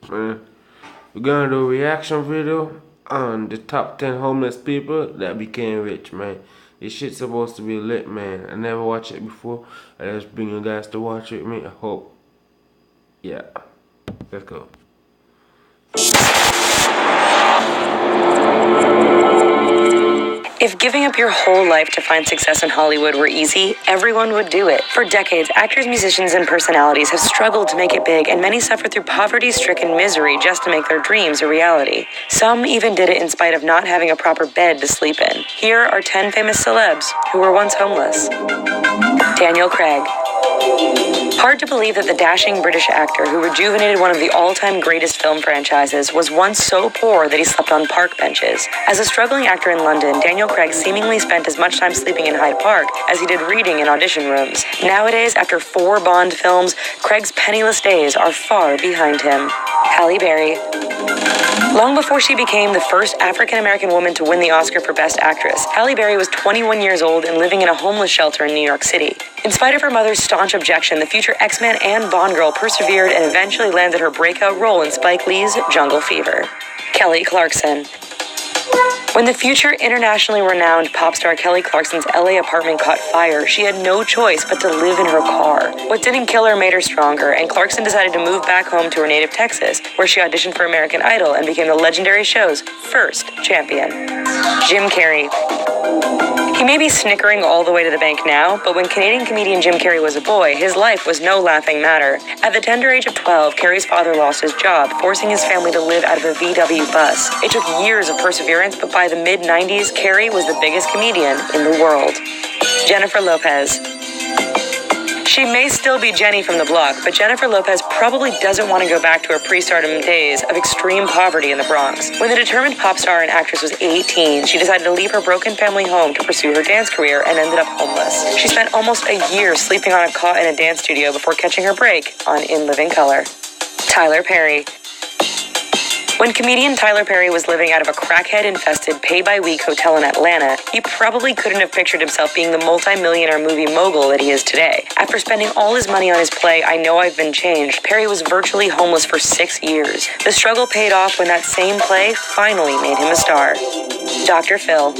We're gonna do a reaction video on the top 10 homeless people that became rich, man. This shit's supposed to be lit, man. I never watched it before. I just bring you guys to watch it with me. I hope. Yeah. Let's go. If giving up your whole life to find success in Hollywood were easy, everyone would do it. For decades, actors, musicians, and personalities have struggled to make it big, and many suffered through poverty-stricken misery just to make their dreams a reality. Some even did it in spite of not having a proper bed to sleep in. Here are 10 famous celebs who were once homeless. Daniel Craig. Hard to believe that the dashing British actor who rejuvenated one of the all-time greatest film franchises was once so poor that he slept on park benches. As a struggling actor in London, Daniel Craig seemingly spent as much time sleeping in Hyde Park as he did reading in audition rooms. Nowadays, after 4 Bond films, Craig's penniless days are far behind him. Halle Berry. Long before she became the first African-American woman to win the Oscar for Best Actress, Halle Berry was 21 years old and living in a homeless shelter in New York City. In spite of her mother's staunch objection, the future X-Men and Bond girl persevered and eventually landed her breakout role in Spike Lee's Jungle Fever. Kelly Clarkson. When the future internationally renowned pop star Kelly Clarkson's LA apartment caught fire, she had no choice but to live in her car. What didn't kill her made her stronger, and Clarkson decided to move back home to her native Texas, where she auditioned for American Idol and became the legendary show's first champion. Jim Carrey. He may be snickering all the way to the bank now, but when Canadian comedian Jim Carrey was a boy, his life was no laughing matter. At the tender age of 12, Carrey's father lost his job, forcing his family to live out of a VW bus. It took years of perseverance, but by the mid-90s, Carrey was the biggest comedian in the world. Jennifer Lopez. She may still be Jenny from the block, but Jennifer Lopez probably doesn't want to go back to her pre-stardom days of extreme poverty in the Bronx. When the determined pop star and actress was 18, she decided to leave her broken family home to pursue her dance career and ended up homeless. She spent almost a year sleeping on a cot in a dance studio before catching her break on In Living Color. Tyler Perry. When comedian Tyler Perry was living out of a crackhead-infested pay-by-week hotel in Atlanta, he probably couldn't have pictured himself being the multi-millionaire movie mogul that he is today. After spending all his money on his play, I Know I've Been Changed, Perry was virtually homeless for 6 years. The struggle paid off when that same play finally made him a star. Dr. Phil.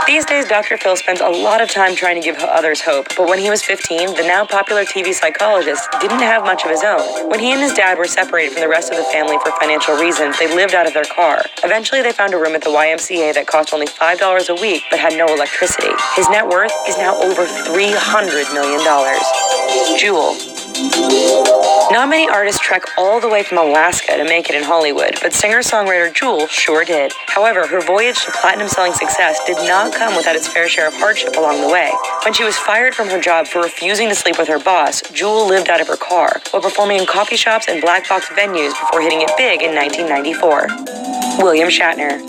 These days, Dr. Phil spends a lot of time trying to give others hope, but when he was 15, the now popular TV psychologist didn't have much of his own. When he and his dad were separated from the rest of the family for financial reasons, they lived out of their car. Eventually, they found a room at the YMCA that cost only $5 a week but had no electricity. His net worth is now over $300 million. Jewel. Not many artists trek all the way from Alaska to make it in Hollywood, but singer-songwriter Jewel sure did. However, her voyage to platinum-selling success did not come without its fair share of hardship along the way. When she was fired from her job for refusing to sleep with her boss, Jewel lived out of her car, while performing in coffee shops and black box venues before hitting it big in 1994. William Shatner.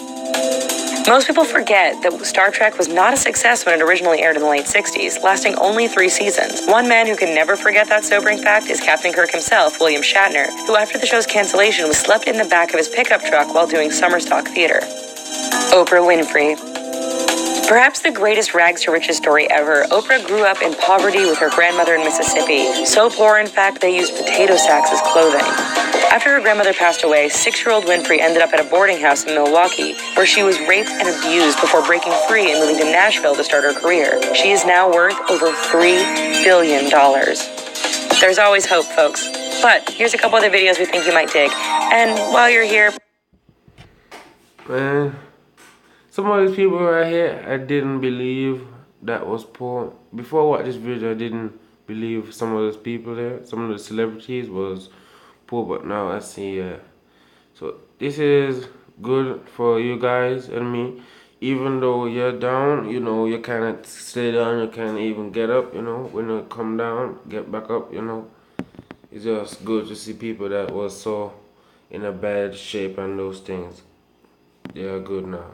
Most people forget that Star Trek was not a success when it originally aired in the late 60s, lasting only 3 seasons. One man who can never forget that sobering fact is Captain Kirk himself, William Shatner, who after the show's cancellation was slept in the back of his pickup truck while doing summer stock theater. Oprah Winfrey. Perhaps the greatest rags to riches story ever, Oprah grew up in poverty with her grandmother in Mississippi. So poor, in fact, they used potato sacks as clothing. After her grandmother passed away, 6-year-old Winfrey ended up at a boarding house in Milwaukee, where she was raped and abused before breaking free and moving to Nashville to start her career. She is now worth over $3 billion. There's always hope, folks. But here's a couple other videos we think you might dig. And while you're here... Man, some of these people right here, I didn't believe that was poor. Before I watched this video, I didn't believe some of those people there, some of the celebrities was poor, but now I see. So this is good for you guys and me. Even though you're down, you know, you can't stay down, you can't even get up, you know. When you come down, get back up, you know. It's just good to see people that was so in a bad shape and those things. They are good now.